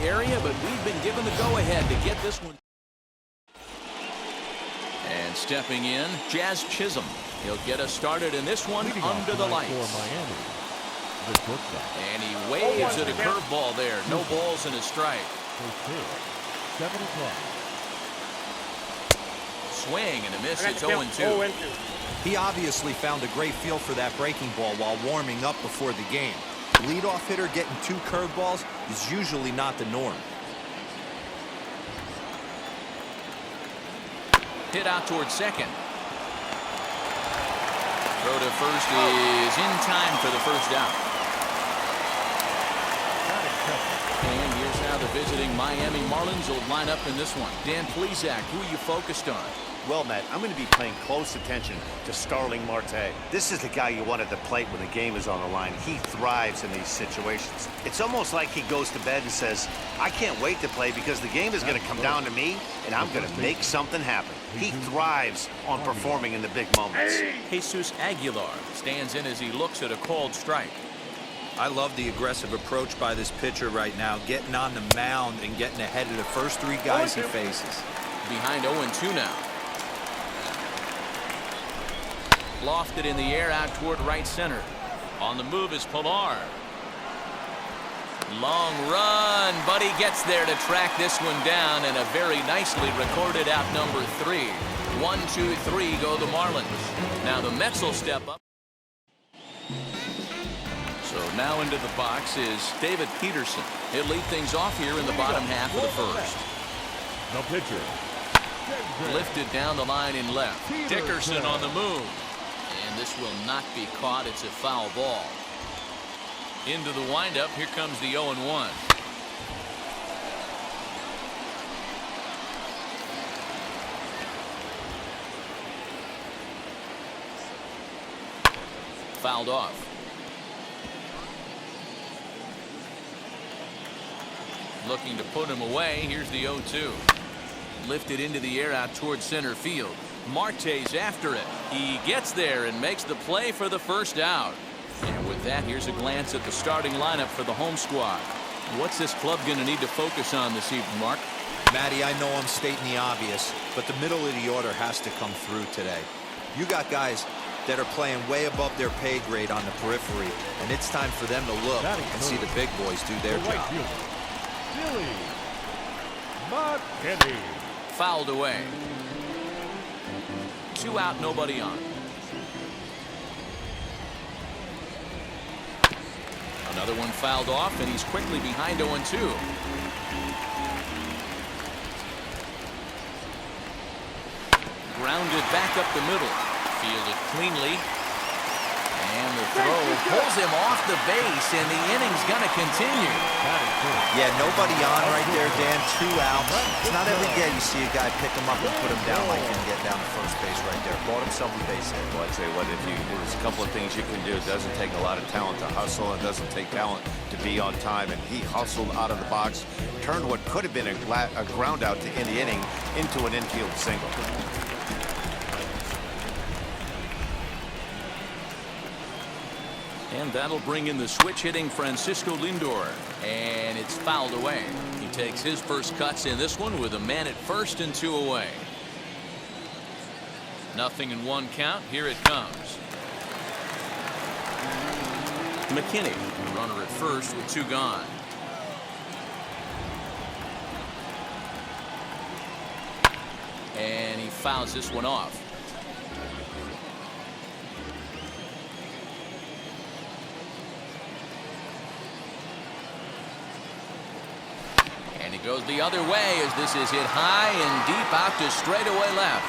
area, but we've been given the go-ahead to get this one. And stepping in, Jazz Chisholm. He'll get us started in this one under the lights. And he waves at a curveball there. No balls and a strike. 7 o'clock. Swing and a miss. It's 0-2. He obviously found a great feel for that breaking ball while warming up before the game. Leadoff hitter getting 2 curveballs is usually not the norm. Hit out towards second. Throw to first is in time for the first out. And here's how the visiting Miami Marlins will line up in this one. Dan Plesac, who are you focused on? Well, Matt, I'm going to be paying close attention to Starling Marte. This is the guy you want at the plate when the game is on the line. He thrives in these situations. It's almost like he goes to bed and says, I can't wait to play because the game is going to come down to me, and I'm going to make something happen. He thrives on performing in the big moments. Jesus Aguilar stands in as he looks at a called strike. I love the aggressive approach by this pitcher right now, getting on the mound and getting ahead of the first 3 guys he faces. Behind 0-2 now. Lofted in the air out toward right center. On the move is Pilar. Long run, but he gets there to track this one down, and a very nicely recorded out number 3. 1, 2, 3 go the Marlins. Now the Mets will step up. So now into the box is David Peterson. He'll lead things off here in the bottom half of the first. No pitcher. Lifted down the line in left. Dickerson on the move. And this will not be caught. It's a foul ball. Into the windup. Here comes the 0-1. Fouled off. Looking to put him away. Here's the 0-2. Lifted into the air out towards center field. Marte's after it. He gets there and makes the play for the first out. And with that, here's a glance at the starting lineup for the home squad. What's this club going to need to focus on this evening, Mark? Matty, I know I'm stating the obvious, but the middle of the order has to come through today. You got guys that are playing way above their pay grade on the periphery, and it's time for them to look and see the big boys do their job. Billy McKinney. Fouled away. 2 out, nobody on. Another one fouled off, and he's quickly behind 0-2. Grounded back up the middle. Fielded cleanly. And the throw pulls him off the base, and the inning's going to continue. Yeah, nobody on right there, Dan. 2 outs. It's not every day you see a guy pick him up and put him down like him, get down to first base right there. Bought himself a base hit. Well, I'd say what, there's a couple of things you can do. It doesn't take a lot of talent to hustle. It doesn't take talent to be on time. And he hustled out of the box, turned what could have been a ground out to end the inning into an infield single. And that'll bring in the switch-hitting Francisco Lindor. And it's fouled away. He takes his first cuts in this one with a man at first and 2 away. 0-1 count. Here it comes. McKinney, runner at first with 2 gone. And he fouls this one off. And he goes the other way as this is hit high and deep out to straightaway left.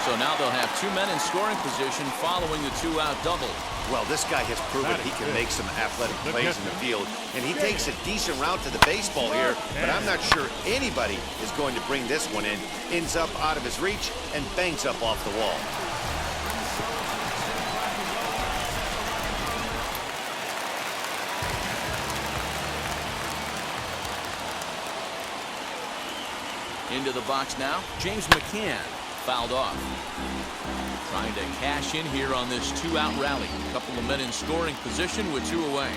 So now they'll have 2 men in scoring position following the 2-out double. Well, this guy has proven he can make some athletic plays in the field, and he takes a decent route to the baseball here, but I'm not sure anybody is going to bring this one in. Ends up out of his reach and bangs up off the wall. Into the box now, James McCann, fouled off. Trying to cash in here on this two-out rally. A couple of men in scoring position with two away.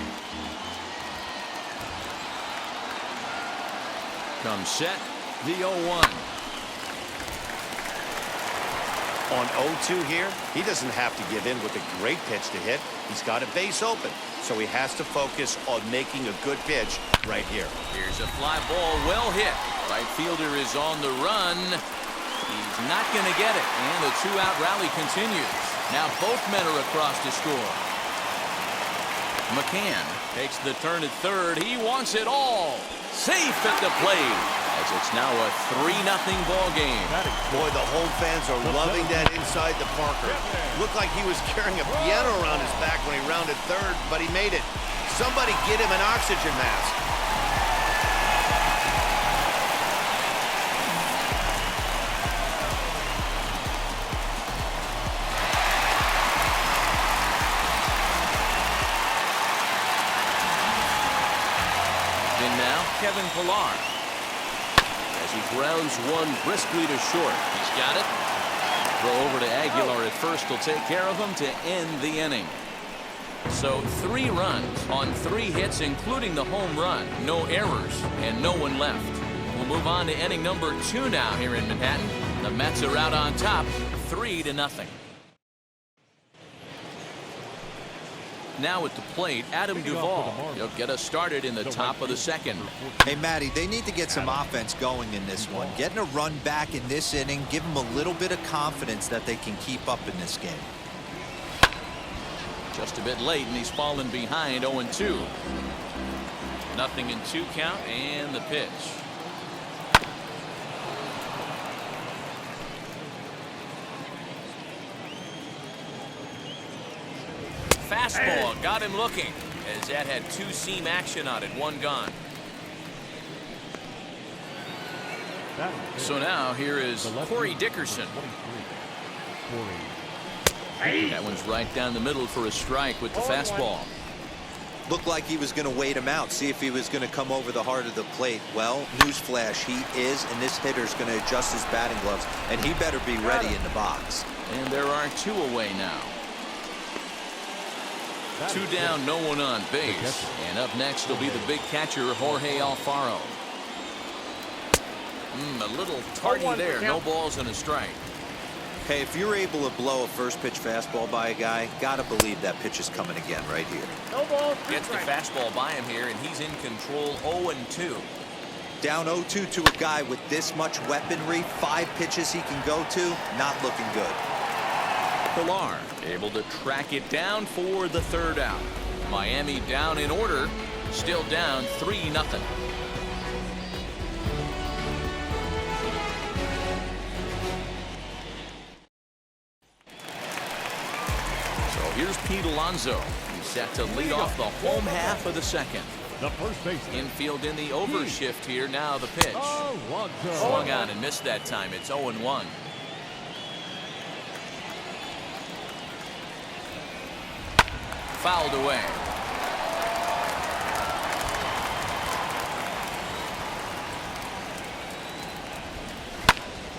Comes set, the 0-1. On 0-2 here, he doesn't have to give in with a great pitch to hit. He's got a base open, so he has to focus on making a good pitch right here. Here's a fly ball, well hit. Right fielder is on the run. He's not going to get it, and the two-out rally continues. Now both men are across to score. McCann takes the turn at third. He wants it all. Safe at the plate, as it's now a 3-0 ball game. Boy, the home fans are loving that inside the Parker. Looked like he was carrying a piano around his back when he rounded third, but he made it. Somebody get him an oxygen mask. And now Kevin Pillar, as he grounds one briskly to short. He's got it. Throw over to Aguilar at first will take care of him to end the inning. So 3 runs on 3 hits, including the home run. No errors and no one left. We'll move on to inning number 2 now here in Manhattan. The Mets are out on top, 3-0. Now at the plate, Adam Duvall. He'll get us started in the top of the second. Hey, Matty, they need to get some offense going in this one. Getting a run back in this inning, give them a little bit of confidence that they can keep up in this game. Just a bit late, and he's fallen behind 0-2. 0-2 count, and the pitch. Fastball got him looking, as that had 2-seam action on it, 1 gone. So now here is Corey Dickerson. That one's right down the middle for a strike with the fastball. Looked like he was going to wait him out, see if he was going to come over the heart of the plate. Well, newsflash, he is, and this hitter's going to adjust his batting gloves, and he better be ready in the box. And there are 2 away now. 2 down, no one on base. And up next will be the big catcher, Jorge Alfaro. A little tardy there. No balls and a strike. Hey, if you're able to blow a first pitch fastball by a guy, gotta believe that pitch is coming again right here. Gets the fastball by him here, and he's in control. 0-2. Down 0-2 to a guy with this much weaponry, 5 pitches he can go to, not looking good. Pillar able to track it down for the 3rd out. Miami down in order, still down 3-0. So here's Pete Alonso. He's set to lead off the home half of the second. The first baseman. Infield in the overshift here. Now the pitch. Swung on and missed that time. It's 0-1. Fouled away.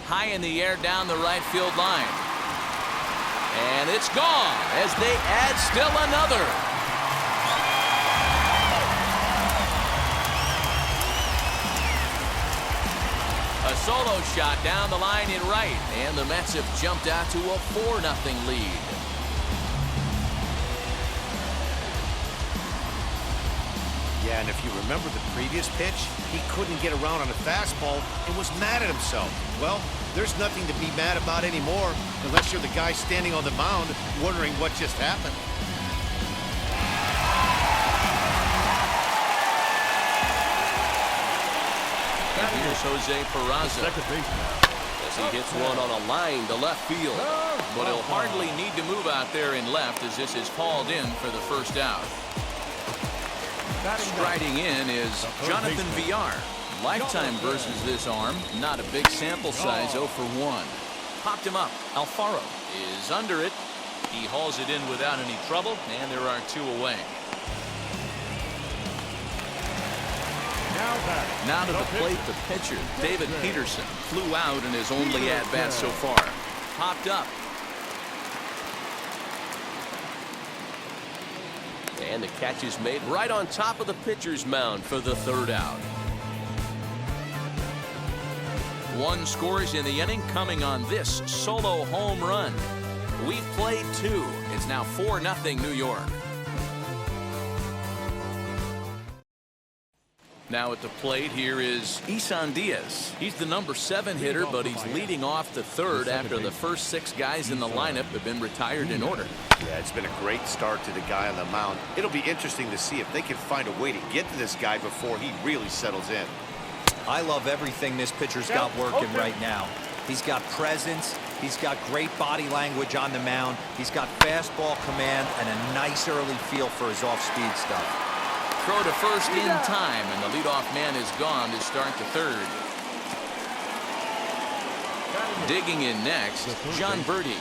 High in the air down the right field line. And it's gone as they add still another. A solo shot down the line in right, and the Mets have jumped out to a 4-0 lead. Yeah, and if you remember the previous pitch, he couldn't get around on a fastball and was mad at himself. Well, there's nothing to be mad about anymore unless you're the guy standing on the mound wondering what just happened. Here's Jose Peraza. Second baseman. As he hits one on a line to left field. But he'll hardly need to move out there in left as this is called in for the 1st out. Striding in is Jonathan Villar. Lifetime versus this arm. Not a big sample size, 0 for 1. Popped him up. Alfaro is under it. He hauls it in without any trouble, and there are 2 away. Now to the plate, the pitcher, David Peterson, flew out in his only at-bat so far. Popped up. And the catch is made right on top of the pitcher's mound for the third out. One scores in the inning, coming on this solo home run. We've played two. It's now 4-0 New York. Now at the plate here is Isan Diaz. He's the number 7 hitter, but he's leading off the third after the first 6 guys in the lineup have been retired in order. Yeah, it's been a great start to the guy on the mound. It'll be interesting to see if they can find a way to get to this guy before he really settles in. I love everything this pitcher's got working right now. He's got presence. He's got great body language on the mound. He's got fastball command and a nice early feel for his off-speed stuff. Throw to first in time, and the leadoff man is gone to start the third. Digging in next, John Birdie.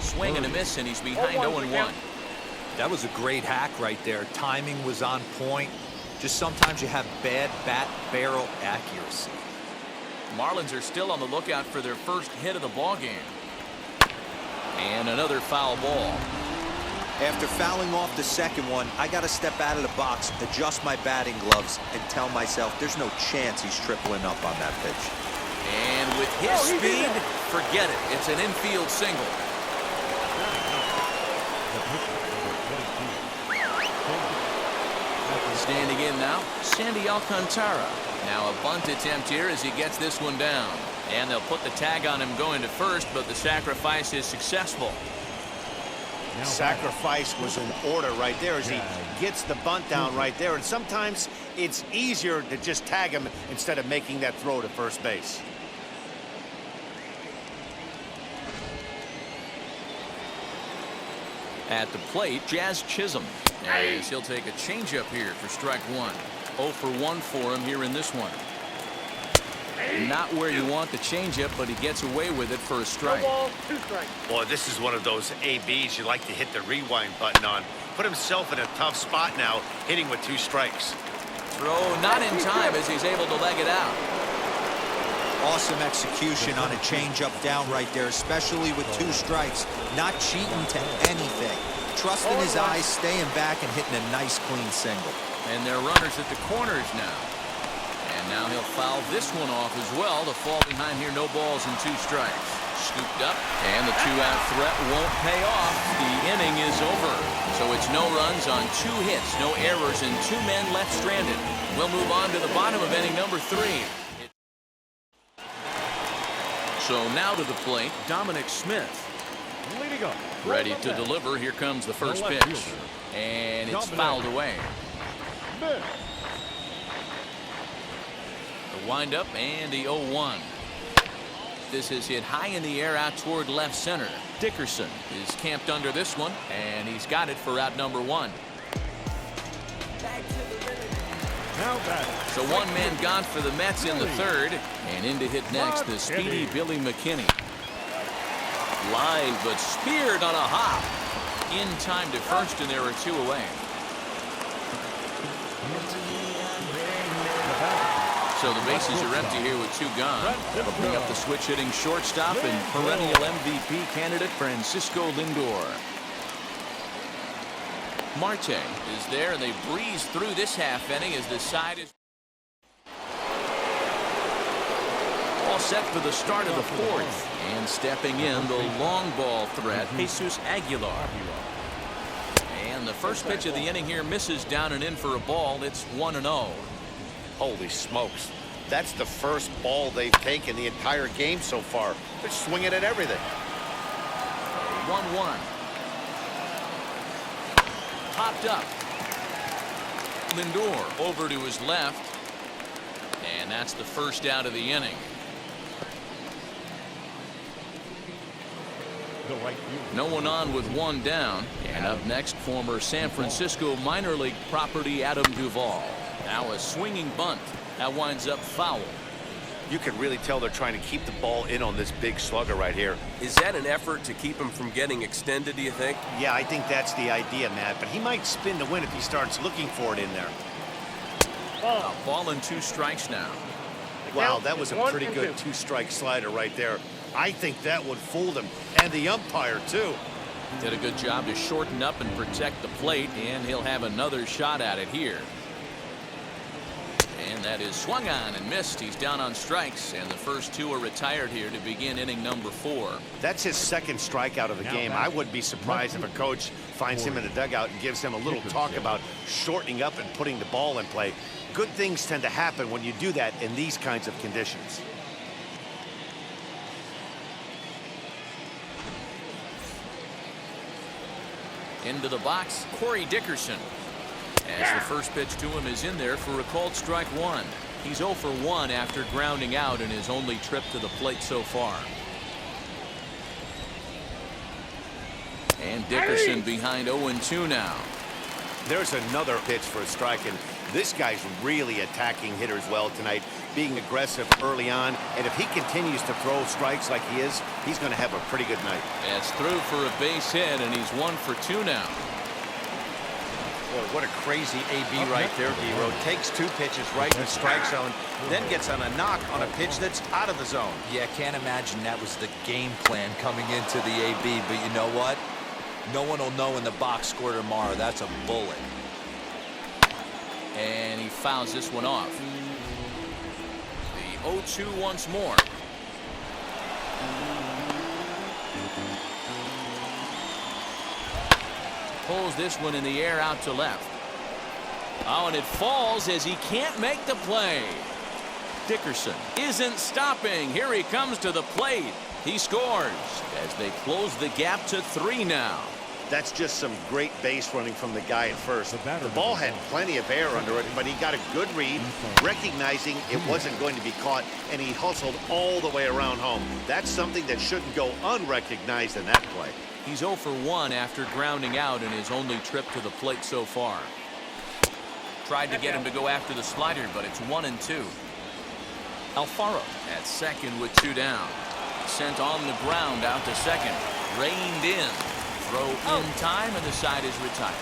Swing and a miss, and he's behind 0-1. That was a great hack right there. Timing was on point. Just sometimes you have bad bat barrel accuracy. Marlins are still on the lookout for their first hit of the ballgame. And another foul ball. After fouling off the second one, I got to step out of the box, adjust my batting gloves, and tell myself there's no chance he's tripling up on that pitch. And with his speed, forget it. It's an infield single. Standing in now, Sandy Alcantara. Now a bunt attempt here as he gets this one down. And they'll put the tag on him going to first, but the sacrifice is successful. Sacrifice was in order right there as he gets the bunt down right there. And sometimes it's easier to just tag him instead of making that throw to first base. At the plate, Jazz Chisholm. As he'll take a changeup here for strike one. 0 for 1 for him here in this one. Not where you want the changeup, but he gets away with it for a strike. Boy, this is one of those ABs you like to hit the rewind button on. Put himself in a tough spot now, hitting with 2 strikes. Throw not in time as he's able to leg it out. Awesome execution on a changeup down right there, especially with 2 strikes. Not cheating to anything. Trusting his eyes, staying back, and hitting a nice, clean single. And they're runners at the corners now. And now he'll foul this one off as well to fall behind here. No balls and 2 strikes. Scooped up, and the 2-out threat won't pay off. The inning is over. So it's no runs on 2 hits, no errors, and 2 men left stranded. We'll move on to the bottom of inning number 3. So now to the plate, Dominic Smith. Leading up. Ready to deliver. Here comes the first pitch. And it's fouled away. The windup and the 0-1. This is hit high in the air out toward left center. Dickerson is camped under this one, and he's got it for out number 1. So 1 man gone for the Mets in the third, and in to hit next the speedy Billy McKinney. Line, but speared on a hop. In time to first, and there are 2 away. So the bases are empty here with 2 gone. That'll bring up the switch-hitting shortstop and perennial MVP candidate Francisco Lindor. Marte is there, and they breeze through this half inning as the side is all set for the start of the 4th. And stepping in, the long ball threat, Jesus Aguilar. And the first pitch of the inning here misses down and in for a ball. It's 1-0. Holy smokes. That's the first ball they've taken the entire game so far. They're swinging at everything. 1-1. Popped up. Lindor over to his left. And that's the first out of the inning. No one on with 1 down. And up next, former San Francisco minor league property Adam Duvall. Now a swinging bunt. That winds up foul. You can really tell they're trying to keep the ball in on this big slugger right here. Is that an effort to keep him from getting extended, do you think? Yeah, I think that's the idea, Matt. But he might spin to win if he starts looking for it in there. A ball and 2 strikes now. Wow, that was a pretty good 2-strike slider right there. I think that would fool them. And the umpire, too. Did a good job to shorten up and protect the plate, and he'll have another shot at it here. And that is swung on and missed. He's down on strikes, and the first two are retired here to begin inning number 4. That's his second strikeout of the game. I wouldn't be surprised if a coach finds him in the dugout and gives him a little talk about shortening up and putting the ball in play. Good things tend to happen when you do that in these kinds of conditions. Into the box, Corey Dickerson. As the first pitch to him is in there for a called strike 1. He's 0 for 1 after grounding out in his only trip to the plate so far. And Dickerson behind 0-2 now. There's another pitch for a strike, and this guy's really attacking hitters well tonight, being aggressive early on, and if he continues to throw strikes like he is, he's going to have a pretty good night. It's through for a base hit, and he's 1 for 2 now. Boy, what a crazy AB right there, D-Road. Takes 2 pitches right in the strike zone, then gets on a knock on a pitch that's out of the zone. Yeah, can't imagine that was the game plan coming into the AB, but you know what? No one will know in the box score tomorrow. That's a bullet. And he fouls this one off. The 0-2 once more. Pulls this one in the air out to left. Oh, and it falls as he can't make the play. Dickerson isn't stopping. Here he comes to the plate. He scores as they close the gap to 3 now. That's just some great base running from the guy at first. The ball had plenty of air under it, but he got a good read, recognizing it wasn't going to be caught, and he hustled all the way around home. That's something that shouldn't go unrecognized in that play. He's 0 for 1 after grounding out in his only trip to the plate so far. Tried to get him to go after the slider, but it's 1-2. Alfaro at second with 2 down. Sent on the ground out to second. Reined in. Throw in time, and the side is retired.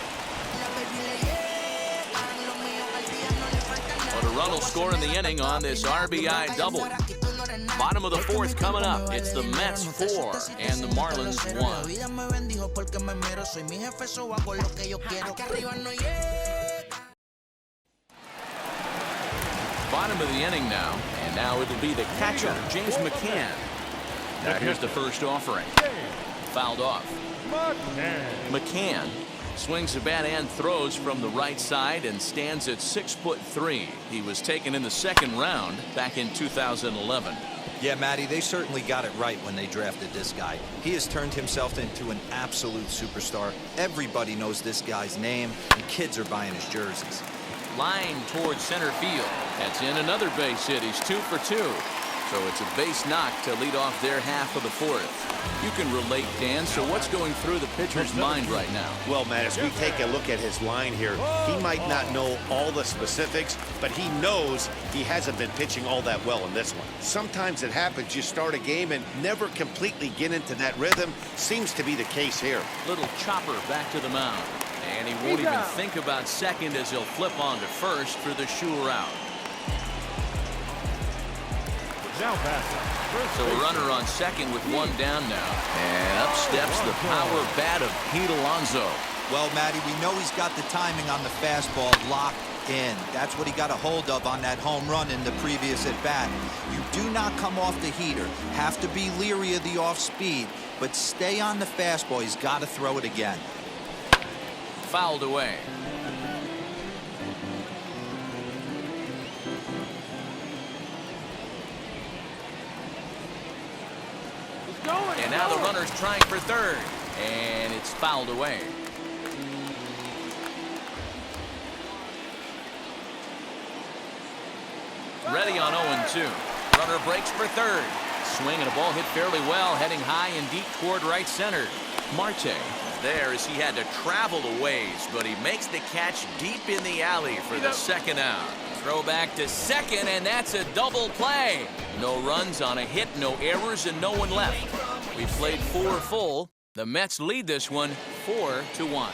But a run will score in the inning on this RBI double. Bottom of the 4th coming up. It's the Mets 4 and the Marlins 1. Bottom of the inning now, and now it'll be the catcher, James McCann. Now here's the first offering. Fouled off. McCann swings the bat and throws from the right side and stands at 6'3". He was taken in the 2nd round back in 2011. Yeah, Matty, they certainly got it right when they drafted this guy. He has turned himself into an absolute superstar. Everybody knows this guy's name, and kids are buying his jerseys. Line towards center field. That's in another base hit. He's 2 for 2. So it's a base knock to lead off their half of the 4th. You can relate, Dan. So what's going through the pitcher's mind right now? Well, Matt, as we take a look at his line here, he might not know all the specifics, but he knows he hasn't been pitching all that well in this one. Sometimes it happens. You start a game and never completely get into that rhythm. Seems to be the case here. Little chopper back to the mound. And he won't even think about second as he'll flip on to first for the sure out. Now back. So a runner on second with 1 down now. And up steps the power bat of Pete Alonso. Well, Matty, we know he's got the timing on the fastball locked in. That's what he got a hold of on that home run in the previous at-bat. You do not come off the heater. Have to be leery of the off-speed, but stay on the fastball. He's got to throw it again. Fouled away. And now the runner's trying for third, and it's fouled away. Ready on 0-2. Runner breaks for third. Swing and a ball hit fairly well, heading high and deep toward right center. Marte there as he had to travel a ways, but he makes the catch deep in the alley for the 2nd out. Throw back to second, and that's a double play. No runs on a hit, no errors, and no one left. We played 4 full. The Mets lead this one 4-1.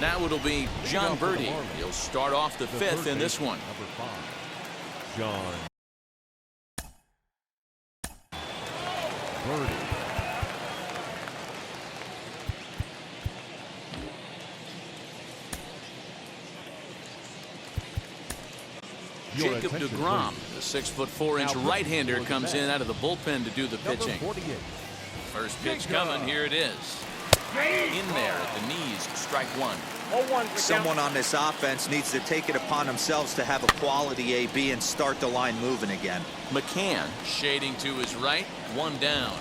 Now it'll be John Birdie. He'll start off the 5th in this one. Number 5, John Birdie. Your Jacob attention, deGrom, please. the 6'4" Now, right-hander, for the comes in bat. out of the bullpen to do the Number pitching. 48. First pitch Jacob. coming. Here it is. In there at the knees. Strike one. Someone on this offense needs to take it upon themselves to have a quality AB and start the line moving again. McCann shading to his right. One down.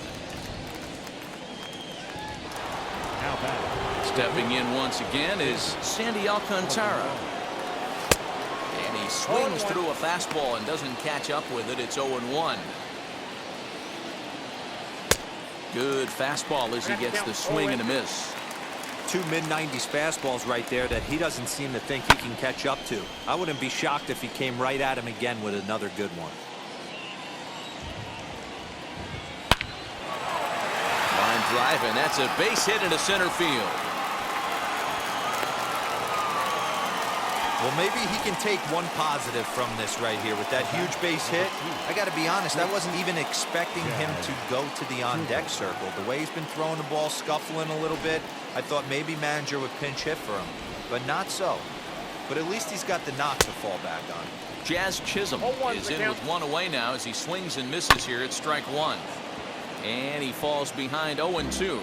Now back. Stepping in once again is Sandy Alcantara. And he swings through a fastball and doesn't catch up with it. It's 0-1. Good fastball as he gets the swing and a miss. Two mid-90s fastballs right there that he doesn't seem to think he can catch up to. I wouldn't be shocked if he came right at him again with another good one. Line drive, and that's a base hit into center field. Well, maybe he can take one positive from this right here with that huge base hit. I got to be honest, I wasn't even expecting him to go to the on-deck circle. The way he's been throwing the ball, scuffling a little bit, I thought maybe manager would pinch hit for him, but not so. But at least he's got the knock to fall back on. Jazz Chisholm is in with one away now as he swings and misses here at strike one. And he falls behind 0-2.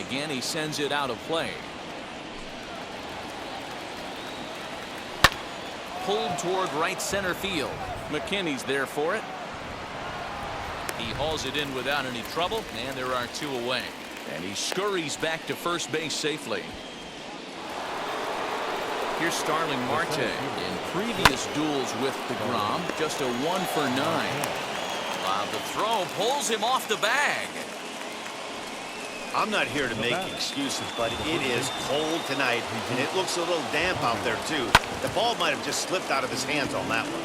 Again, he sends it out of play. Pulled toward right center field. McKinney's there for it. He hauls it in without any trouble, and there are two away. And he scurries back to first base safely. Here's Starling Marte. In previous duels with deGrom, just a 1 for 9. Wow, the throw pulls him off the bag. I'm not here to make excuses, but it is cold tonight, and it looks a little damp out there, too. The ball might have just slipped out of his hands on that one.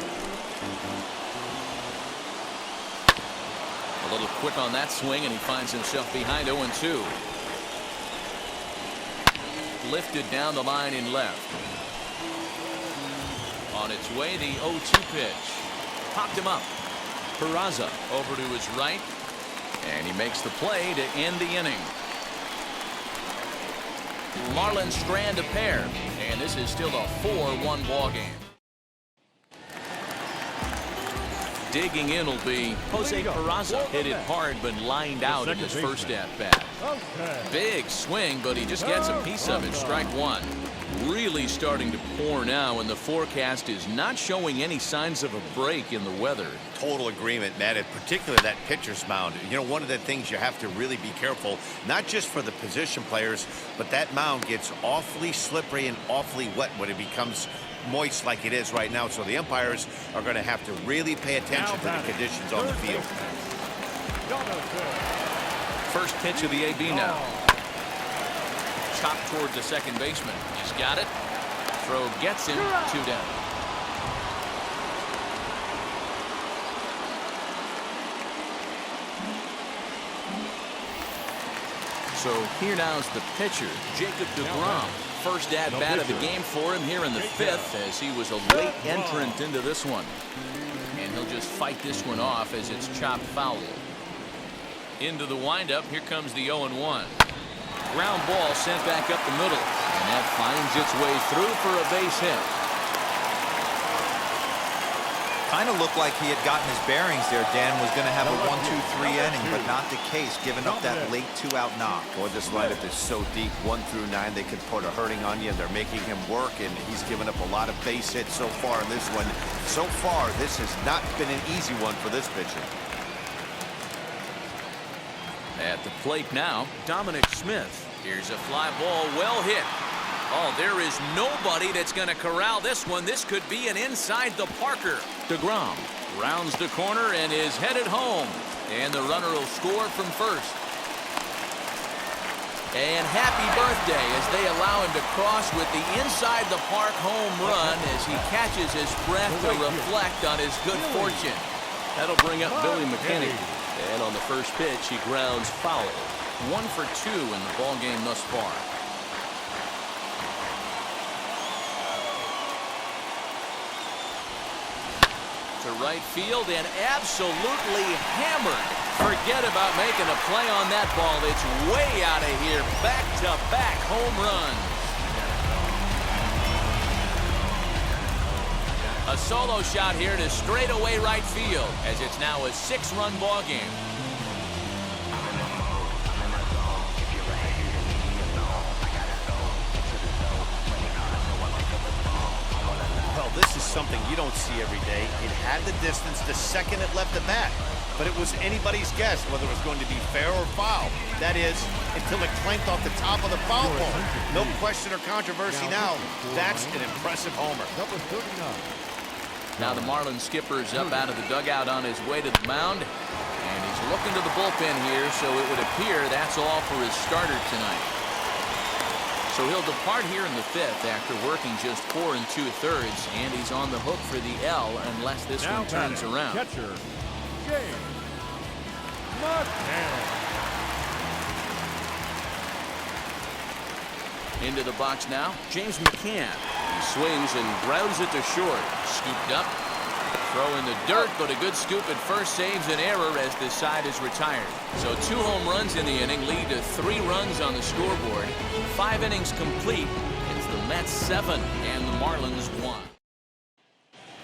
A little quick on that swing, and he finds himself behind 0-2. Lifted down the line in left. On its way, the 0-2 pitch. Popped him up. Peraza over to his right, and he makes the play to end the inning. Marlins strand a pair, and this is still a 4-1 ball game. Digging in will be Jose Peraza. Hit it hard, but lined out in his first at bat. Big swing, but he just gets a piece of it. Strike one. Really starting to pour now, and the forecast is not showing any signs of a break in the weather. Total agreement, Matt, and particularly that pitcher's mound. You know, one of the things you have to really be careful, not just for the position players, but that mound gets awfully slippery and awfully wet when it becomes moist like it is right now. So the umpires are going to have to really pay attention to the conditions on the field. First pitch of the AB now. Chopped toward the second baseman. He's got it. Throw gets him. 2 down. So here now's the pitcher, Jacob deGrom. First at bat of the game for him here in the 5th, as he was a late entrant into this one. And he'll just fight this one off as it's chopped foul. Into the windup. Here comes the 0-1. Ground ball sent back up the middle, and that finds its way through for a base hit. Kind of looked like he had gotten his bearings there. Dan was going to have a 1-2-3 inning, but not the case, giving up that late 2-out knock. Boy, this lineup is so deep, 1 through 9. They could put a hurting on you. They're making him work, and he's given up a lot of base hits so far in this one. So far, this has not been an easy one for this pitcher. At the plate now, Dominic Smith. Here's a fly ball, well hit. Oh, there is nobody that's going to corral this one. This could be an inside the Parker. deGrom rounds the corner and is headed home. And the runner will score from first. And happy birthday as they allow him to cross with the inside the park home run as he catches his breath to reflect on his good fortune. That'll bring up Billy McKinney. And on the first pitch, he grounds foul. 1 for 2 in the ball game thus far. To right field and absolutely hammered. Forget about making a play on that ball. It's way out of here. Back-to-back home runs. A solo shot here to straightaway right field, as it's now a 6-run ball game. Well, this is something you don't see every day. It had the distance the second it left the bat, but it was anybody's guess whether it was going to be fair or foul. That is, until it clanked off the top of the foul pole. No question or controversy now. That's an impressive homer. Number 39. Now the Marlins skipper's up out of the dugout on his way to the mound, and he's looking to the bullpen here, so it would appear that's all for his starter tonight. So he'll depart here in the 5th after working just 4 2/3, and he's on the hook for the L unless this one turns around. Catcher, James McCann. Into the box now, James McCann. He swings and grounds it to short. Scooped up. Throw in the dirt, but a good scoop at first saves an error as this side is retired. So 2 home runs in the inning lead to 3 runs on the scoreboard. 5 innings complete. It's the Mets 7 and the Marlins 1.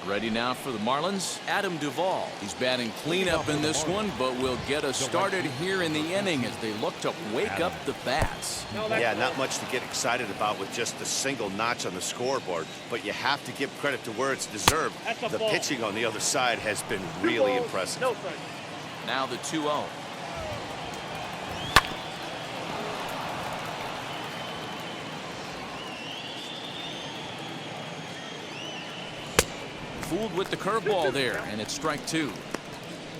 Ready now for the Marlins, Adam Duvall. He's batting cleanup in this one, but will get us started here in the inning as they look to wake up the bats. Yeah, not much to get excited about with just a single notch on the scoreboard, but you have to give credit to where it's deserved. The pitching on the other side has been really impressive. Now the 2-0. Fooled with the curveball there, and it's strike 2.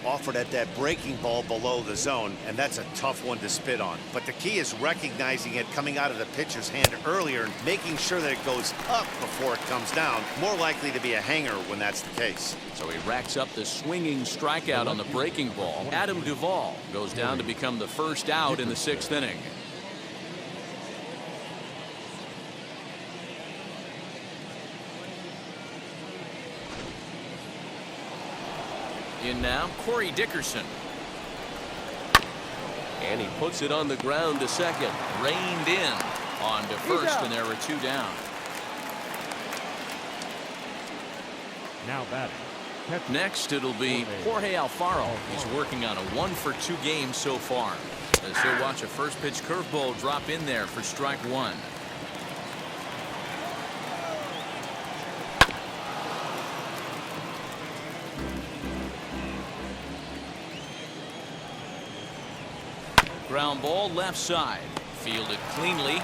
Offered at that breaking ball below the zone, and that's a tough one to spit on. But the key is recognizing it coming out of the pitcher's hand earlier and making sure that it goes up before it comes down. More likely to be a hanger when that's the case. So he racks up the swinging strikeout on the breaking ball. Adam Duvall goes down to become the first out in the 6th inning. In now, Corey Dickerson. And he puts it on the ground to second. Reined in on to first, and there are 2 down. Now batting. Next, it'll be Jorge Alfaro. He's working on a 1-for-2 game so far. As he'll watch a first pitch curveball drop in there for strike 1. Ground ball left side. Fielded cleanly.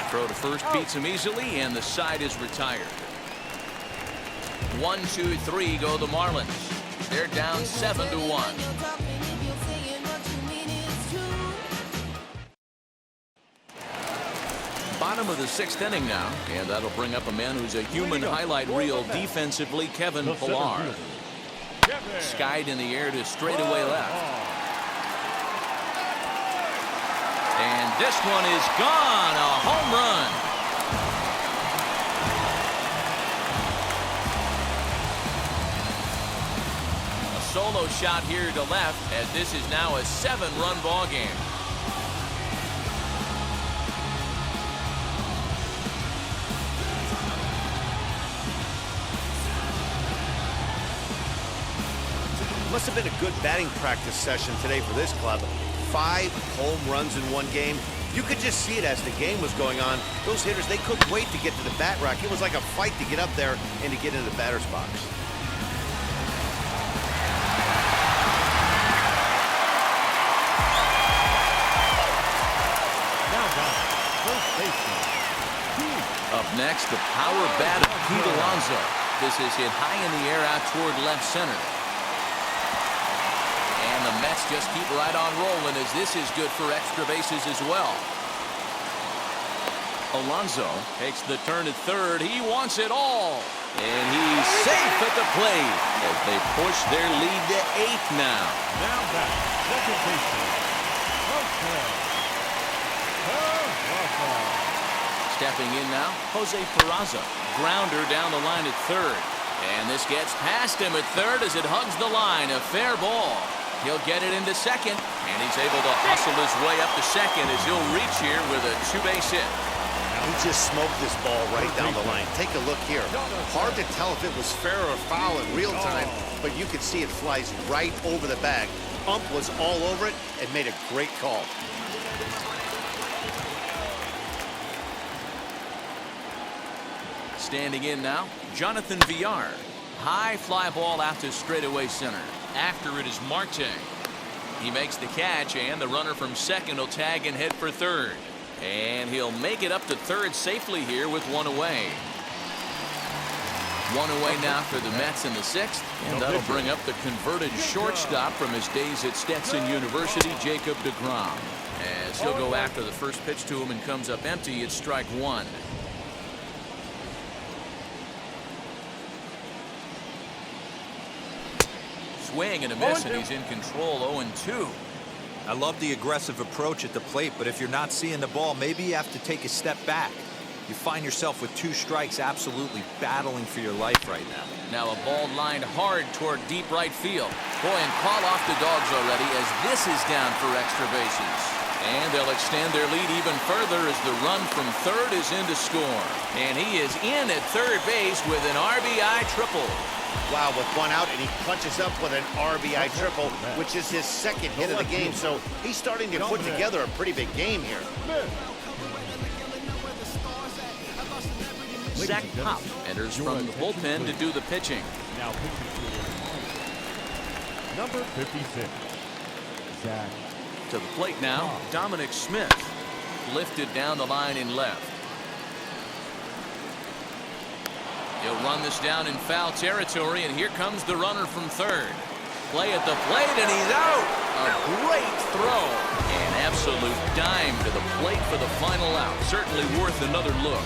Throw to first beats him easily, and the side is retired. 1, 2, 3 go the Marlins. They're down 7-1. Bottom of the 6th inning now, and that'll bring up a man who's a human highlight reel defensively, Kevin Pillar. Skied in the air to straightaway left. And this one is gone, a home run. A solo shot here to left, as this is now a 7-run ball game. Must have been a good batting practice session today for this club. 5 home runs in one game. You could just see it as the game was going on. Those hitters, they couldn't wait to get to the bat rack. It was like a fight to get up there and to get into the batter's box. Now batting. First baseman. Up next, the power bat of Pete Alonso. This is hit high in the air out toward left center. And the Mets just keep right on rolling, as this is good for extra bases as well. Alonso takes the turn at third. He wants it all. And he's safe at the plate as they push their lead to 8 now. Now back. Second baseman. Stepping in now, Jose Peraza. Grounder down the line at third. And this gets past him at third as it hugs the line. A fair ball. He'll get it into second, and he's able to hustle his way up to second as he'll reach here with a 2-base hit. Now He just smoked this ball right down the line. Take a look here. Hard to tell if it was fair or foul in real time, but you can see it flies right over the bag. Ump was all over it and made a great call. Standing in now, Jonathan Villar. High fly ball out to straightaway center. After it is Marte. He makes the catch, and the runner from second will tag and head for third. And he'll make it up to third safely here with one away. One away now for the Mets in the sixth, and that'll bring up the converted shortstop from his days at Stetson University, Jacob deGrom. As he'll go after the first pitch to him and comes up empty, it's strike one. Swing and a miss, and he's in control. 0-2. I love the aggressive approach at the plate, but if you're not seeing the ball, maybe you have to take a step back. You find yourself with 2 strikes, absolutely battling for your life right now. Now a ball lined hard toward deep right field. Boy, and call off the Dogs already as this is down for extra bases. And they'll extend their lead even further as the run from third is in to score. And he is in at third base with an RBI triple. Wow, with one out, and he punches up with an RBI triple, which is his second hit of the game. So he's starting to put together a pretty big game here. Zach Pop enters from the bullpen to do the pitching. Now pitching to number 56, Zach. To the plate now, Dominic Smith. Lifted down the line in left. He'll run this down in foul territory, and here comes the runner from third. Play at the plate, and he's out. A great throw. An absolute dime to the plate for the final out. Certainly worth another look.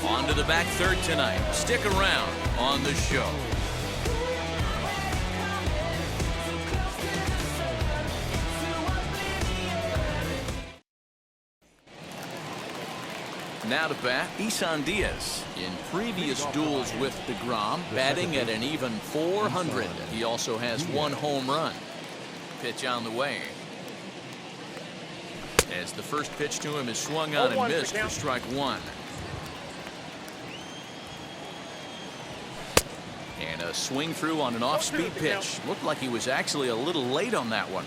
On to the back third tonight. Stick around on the show. Now to bat, Isan Diaz. In previous duels with deGrom, batting at an even 400. He also has 1 home run. Pitch on the way. As the first pitch to him is swung on and missed for strike one. And a swing through on an off-speed pitch. Looked like he was actually a little late on that one.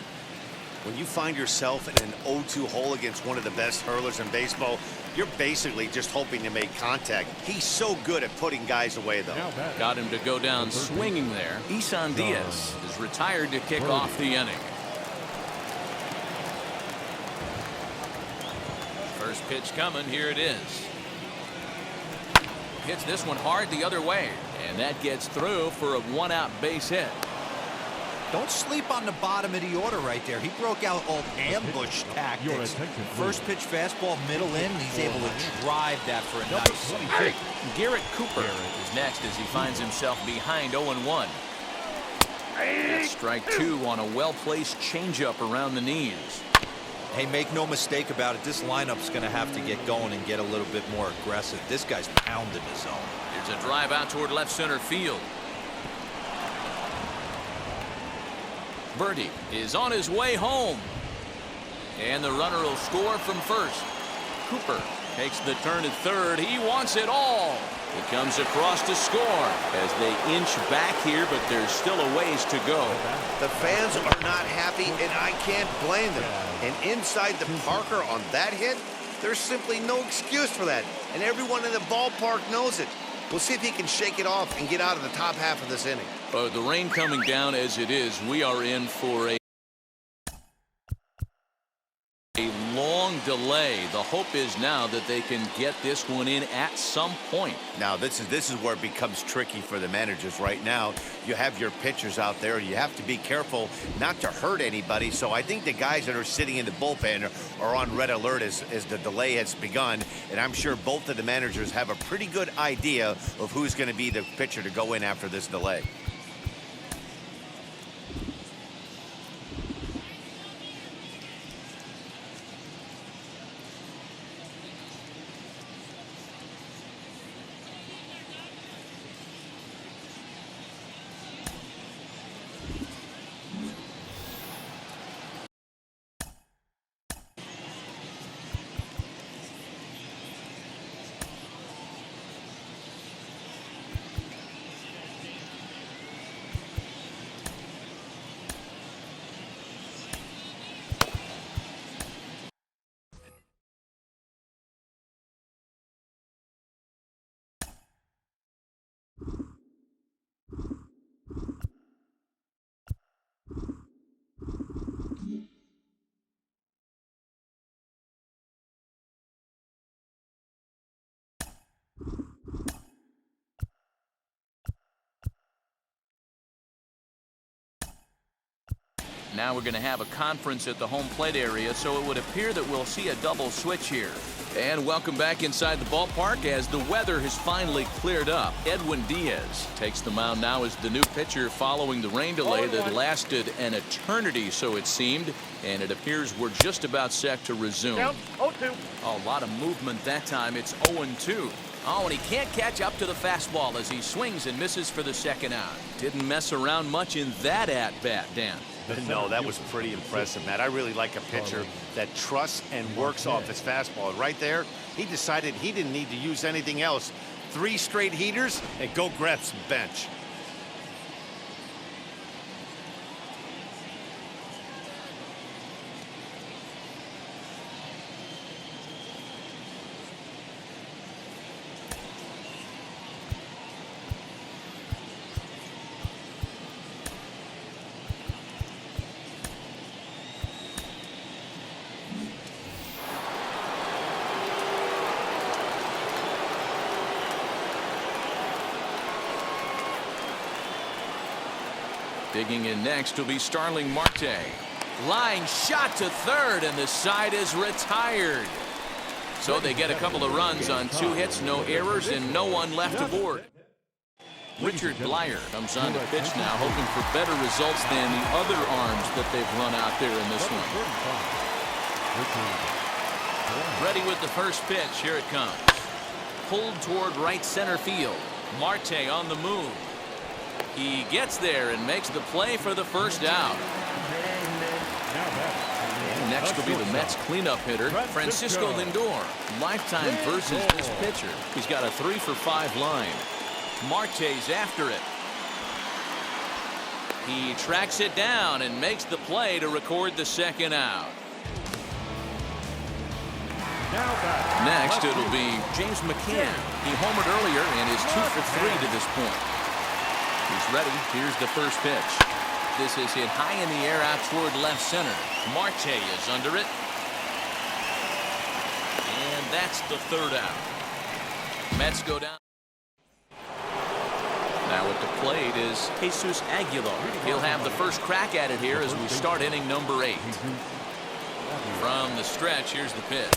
When you find yourself in an 0-2 hole against one of the best hurlers in baseball, you're basically just hoping to make contact. He's so good at putting guys away, though. Got him to go down swinging there. Isan Diaz is retired to kick off the inning. First pitch coming. Here it is. Hits this one hard the other way, and that gets through for a 1-out base hit. Don't sleep on the bottom of the order right there. He broke out old ambush tactics. First pitch fastball, middle in, and he's able to drive that for a nice hit. Garrett Cooper is next as he finds himself behind 0-1. That's strike two on a well-placed changeup around the knees. Hey, make no mistake about it. This lineup's going to have to get going and get a little bit more aggressive. This guy's pounding his zone. Here's a drive out toward left center field. Birdie is on his way home. And the runner will score from first. Cooper takes the turn at third. He wants it all. He comes across to score as they inch back here, but there's still a ways to go. The fans are not happy, and I can't blame them. And inside the Parker on that hit, there's simply no excuse for that. And everyone in the ballpark knows it. We'll see if he can shake it off and get out of the top half of this inning. The rain coming down as it is, we are in for a long delay. The hope is now that they can get this one in at some point. Now, this is where it becomes tricky for the managers right now. You have your pitchers out there. You have to be careful not to hurt anybody. So I think the guys that are sitting in the bullpen are on red alert as the delay has begun. And I'm sure both of the managers have a pretty good idea of who's going to be the pitcher to go in after this delay. Now we're going to have a conference at the home plate area, so it would appear that we'll see a double switch here. And welcome back inside the ballpark as the weather has finally cleared up. Edwin Diaz takes the mound now as the new pitcher following the rain delay that lasted an eternity, so it seemed, and it appears we're just about set to resume. Down 0-2. A lot of movement that time. It's 0-2. Oh, and he can't catch up to the fastball as he swings and misses for the second out. Didn't mess around much in that at-bat, Dan. No, that was pretty impressive, Matt. I really like a pitcher that trusts and works off his fastball. Right there, he decided he didn't need to use anything else. 3 straight heaters and go grab some bench. Digging in next will be Starling Marte. Line shot to third, and the side is retired. So they get a couple of runs on 2 hits, no errors, and no one left aboard. Richard Blyer comes on to pitch now, hoping for better results than the other arms that they've run out there in this one. Ready with the first pitch. Here it comes. Pulled toward right center field. Marte on the move. He gets there and makes the play for the first out. And next will be the Mets cleanup hitter, Francisco Lindor. Lifetime versus this pitcher. He's got a 3-for-5 line. Marte's after it. He tracks it down and makes the play to record the second out. Next, it'll be James McCann. He homered earlier and is 2 for 3 to this point. He's ready. Here's the first pitch. This is hit high in the air out toward left center. Marte is under it. And that's the third out. Mets go down. Now at the plate is Jesus Aguilar. He'll have the first crack at it here as we start inning number 8. From the stretch, here's the pitch.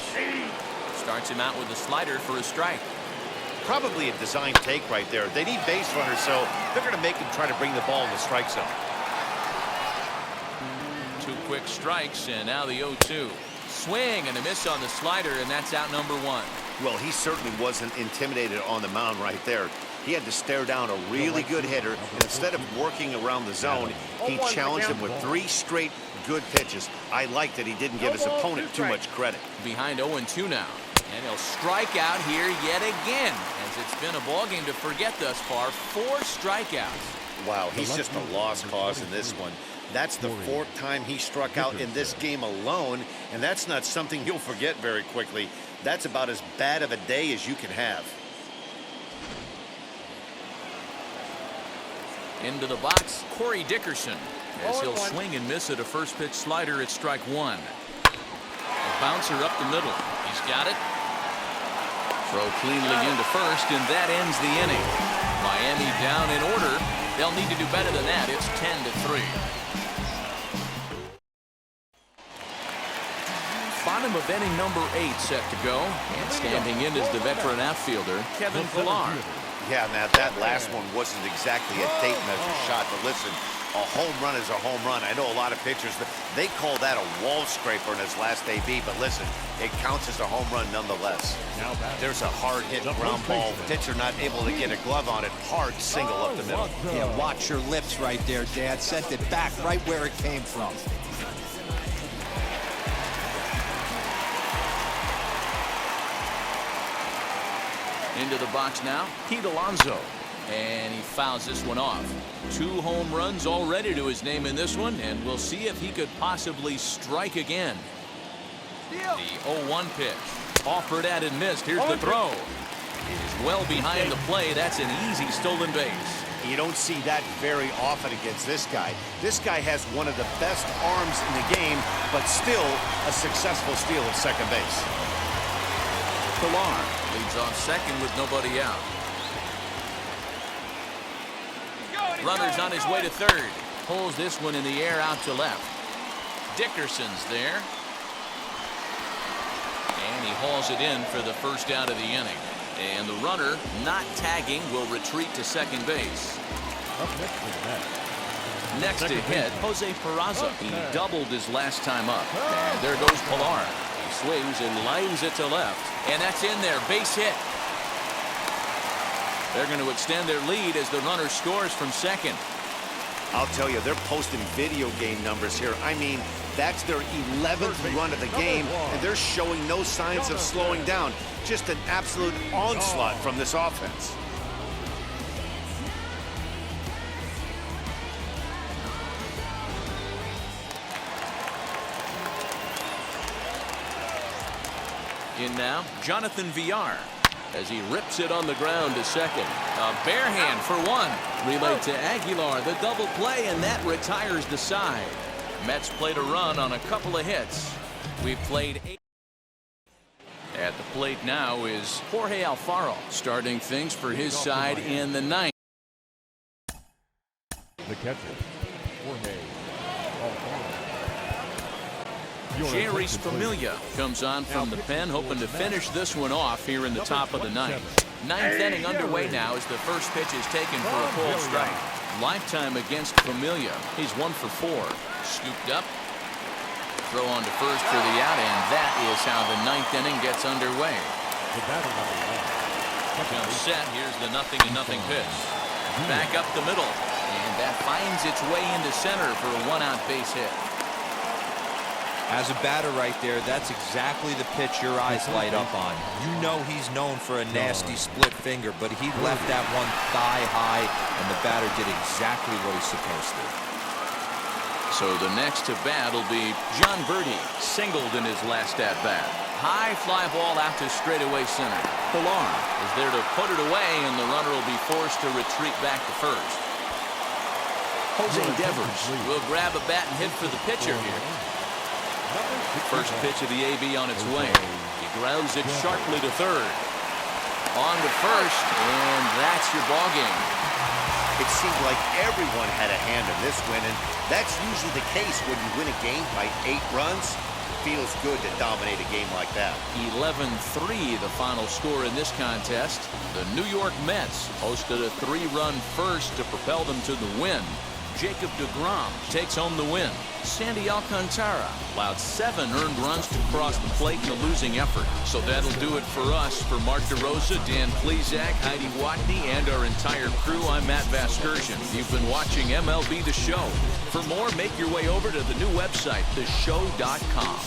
Starts him out with a slider for a strike. Probably a design take right there. They need base runners, so they're going to make him try to bring the ball in the strike zone. 2 quick strikes, and now the 0-2. Swing and a miss on the slider, and that's out number 1. Well, he certainly wasn't intimidated on the mound right there. He had to stare down a really good hitter, and instead of working around the zone, he challenged him with 3 straight good pitches. I like that he didn't give his opponent too much credit. Behind 0-2 now. And he'll strike out here yet again, as it's been a ballgame to forget thus far. 4 strikeouts. Wow, he's just a lost cause in this one. That's the 4th time he struck out in this game alone, and that's not something you'll forget very quickly. That's about as bad of a day as you can have. Into the box, Corey Dickerson, as he'll swing and miss at a first pitch slider at strike 1. A bouncer up the middle. He's got it. Throw cleanly into first, and that ends the inning. Miami down in order. They'll need to do better than that. It's 10-3. Bottom of inning number 8 set to go. And standing in is the veteran outfielder, Kevin Pillar. Yeah, Matt, that last one wasn't exactly a tape measure shot, but listen, a home run is a home run. I know a lot of pitchers, they call that a wall scraper in his last AB, but listen, it counts as a home run nonetheless. There's a hard hit ground ball. Pitcher not able to get a glove on it. Hard single up the middle. Yeah, watch your lips right there, Dad. Sent it back right where it came from. Into the box now, Pete Alonso. And he fouls this one off. 2 home runs already to his name in this one, and we'll see if he could possibly strike again. The 0-1 pitch. Offered at and missed. Here's the throw. It is well behind the play. That's an easy stolen base. You don't see that very often against this guy. This guy has one of the best arms in the game, but still a successful steal at second base. Pillar leads off second with nobody out. Runner's on his way to third. Pulls this one in the air out to left. Dickerson's there. And he hauls it in for the first out of the inning. And the runner, not tagging, will retreat to second base. Up next to the net. Next to Second hit, baseman. Jose Peraza. Okay. He doubled his last time up. And there goes Pilar. He swings and lines it to left. And that's in there. Base hit. They're going to extend their lead as the runner scores from second. I'll tell you, they're posting video game numbers here. I mean, that's their 11th run of the game, and they're showing no signs of slowing down. Just an absolute onslaught from this offense. In now, Jonathan Villar as he rips it on the ground to second. A bare hand for one. Relayed to Aguilar, the double play, and that retires the side. Mets played a run on a couple of hits. We've played 8. At the plate now is Jorge Alfaro, starting things for his side in the ninth. The catcher, Jorge Alfaro. Jerry's Familia comes on from the pen, hoping to finish this one off here in the top of the ninth. Ninth inning underway now as the first pitch is taken for a full strike. Lifetime against Familia. He's 1 for 4. Scooped up. Throw on to first for the out, and that is how the ninth inning gets underway. The batter number 1. Jump set. Here's the 0-0 pitch. Back up the middle, and that finds its way into center for a one-out base hit. As a batter right there, that's exactly the pitch your eyes light up on. You know he's known for a nasty split finger, but he left that one thigh high, and the batter did exactly what he's supposed to. So the next to bat will be John Birdie, singled in his last at-bat. High fly ball out to straightaway center. Pilar is there to put it away, and the runner will be forced to retreat back to first. Jose Devers will grab a bat and hit for the pitcher here. First pitch of the AB on its way. He grounds it sharply to third. On to first, and that's your ball game. It seemed like everyone had a hand in this win, and that's usually the case when you win a game by 8 runs. It feels good to dominate a game like that. 11-3 the final score in this contest. The New York Mets posted a 3-run first to propel them to the win. Jacob deGrom takes home the win. Sandy Alcantara allowed 7 earned runs to cross the plate in the losing effort. So that'll do it for us. For Mark DeRosa, Dan Plesac, Heidi Watney, and our entire crew, I'm Matt Vasgersian. You've been watching MLB The Show. For more, make your way over to the new website, theshow.com.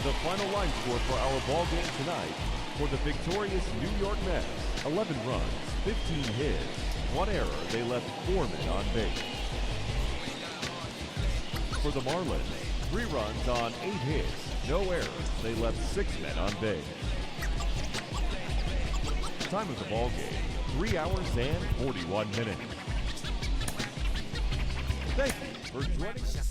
The final line score for our ball game tonight for the victorious New York Mets: 11 runs, 15 hits, 1 error. They left 4 men on base. For the Marlins, 3 runs on 8 hits, no errors. They left 6 men on base. Time of the ball game: 3 hours and 41 minutes. Thank you for joining us.